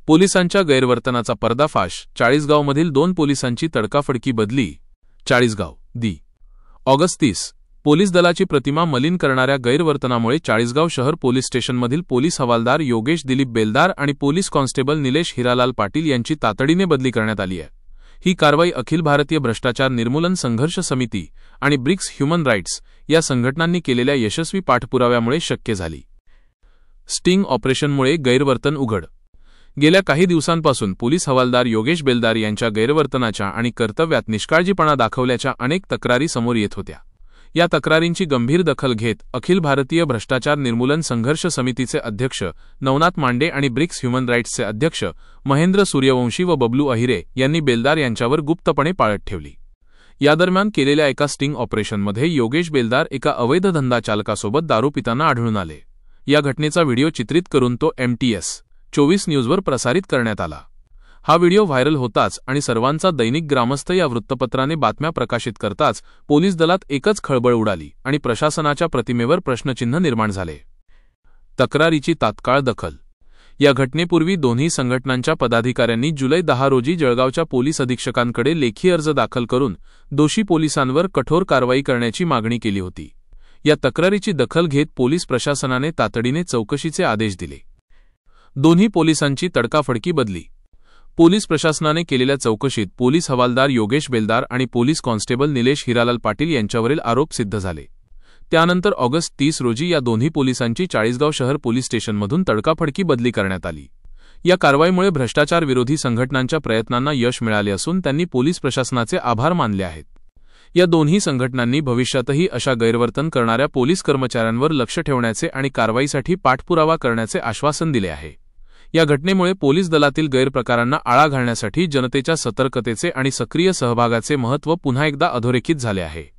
पोलिसांच्या गैरवर्तनाचा पर्दाफाश, चाळीसगावमधील 2 पोलिसांची तडकाफडकी बदली. चाळीसगाव दि. ऑगस्ट 30. पोलीस दलाची प्रतिमा मलिन करणाऱ्या गैरवर्तनामुळे चाळीसगाव शहर पोलीस स्टेशनमधील पोलीस हवालदार योगेश दिलीप बेलदार आणि पोलीस कॉन्स्टेबल निलेश हिरालाल पाटील यांची तातडीने बदली करण्यात आली आहे. ही कारवाई अखिल भारतीय भ्रष्टाचार निर्मूलन संघर्ष समिती आणि ब्रिक्स ह्युमन राईट्स या संघटनांनी केलेल्या यशस्वी पाठपुराव्यामुळे शक्य झाली. स्टिंग ऑपरेशनमुळे गैरवर्तन उघड. गेल्या काही दिवसांपासून पोलीस हवालदार योगेश बेलदार यांच्या गैरवर्तनाच्या आणि कर्तव्यात निष्काळजीपणा दाखवल्याच्या अनेक तक्रारी समोर येत होत्या. या तक्रारींची गंभीर दखल घेत अखिल भारतीय भ्रष्टाचार निर्मूलन संघर्ष समितीचे अध्यक्ष नवनाथ मांडे आणि ब्रिक्स ह्युमन राईट्सचे अध्यक्ष महेंद्र सूर्यवंशी व बबलू अहिरे यांनी बेलदार यांच्यावर गुप्तपणे पाळत ठेवली. यादरम्यान केलेल्या एका स्टिंग ऑपरेशनमध्ये योगेश बेलदार एका अवैध धंदा चालकासोबत दारू पिताना आढळून आले. या घटनेचा व्हिडिओ चित्रित करून तो MTS 24 न्यूजवर प्रसारित करण्यात आला. हा व्हिडिओ व्हायरल होताच आणि सर्वांचा दैनिक ग्रामस्थ या वृत्तपत्राने बातम्या प्रकाशित करताच पोलीस दलात एकच खळबळ उडाली आणि प्रशासनाच्या प्रतिमेवर प्रश्नचिन्ह निर्माण झाले. तक्रारीची तात्काळ दखल. या घटनेपूर्वी दोन्ही संघटनांच्या पदाधिकाऱ्यांनी जुलै 10 रोजी जळगावच्या पोलीस अधीक्षकांकडे लेखी अर्ज दाखल करून दोषी पोलिसांवर कठोर कारवाई करण्याची मागणी केली होती. या तक्रारीची दखल घेत पोलीस प्रशासनाने तातडीने चौकशीचे आदेश दिले. दोन्ही पोलिसांची तडकाफडकी बदली. पोलीस प्रशासनाने केलेल्या चौकशीत पोलीस हवालदार योगेश बेलदार आणि पोलीस कॉन्स्टेबल निलेश हिरालाल पाटील यांच्यावरील आरोप सिद्ध झाले. त्यानंतर ऑगस्ट 30 रोजी या दोन्ही पोलिसांची चाळीसगाव शहर पोलीस स्टेशनमधून तडकाफडकी बदली करण्यात आली. या कारवाईमुळे भ्रष्टाचार विरोधी संघटनांच्या प्रयत्नांना यश मिळाले असून त्यांनी पोलीस प्रशासनाचे आभार मानले आहेत. या दोन्ही संघटनांनी भविष्यातही अशा गैरवर्तन करणाऱ्या पोलीस कर्मचाऱ्यांवर लक्ष ठेवण्याचे आणि कारवाईसाठी पाठपुरावा करण्याचे आश्वासन दिले आहे. या घटनेमुळे पोलीस दलातील गैरप्रकारांना आळा घालण्यासाठी जनतेच्या सतर्कतेचे आणि सक्रिय सहभागाचे महत्त्व पुन्हा एकदा अधोरेखित झाले आहे.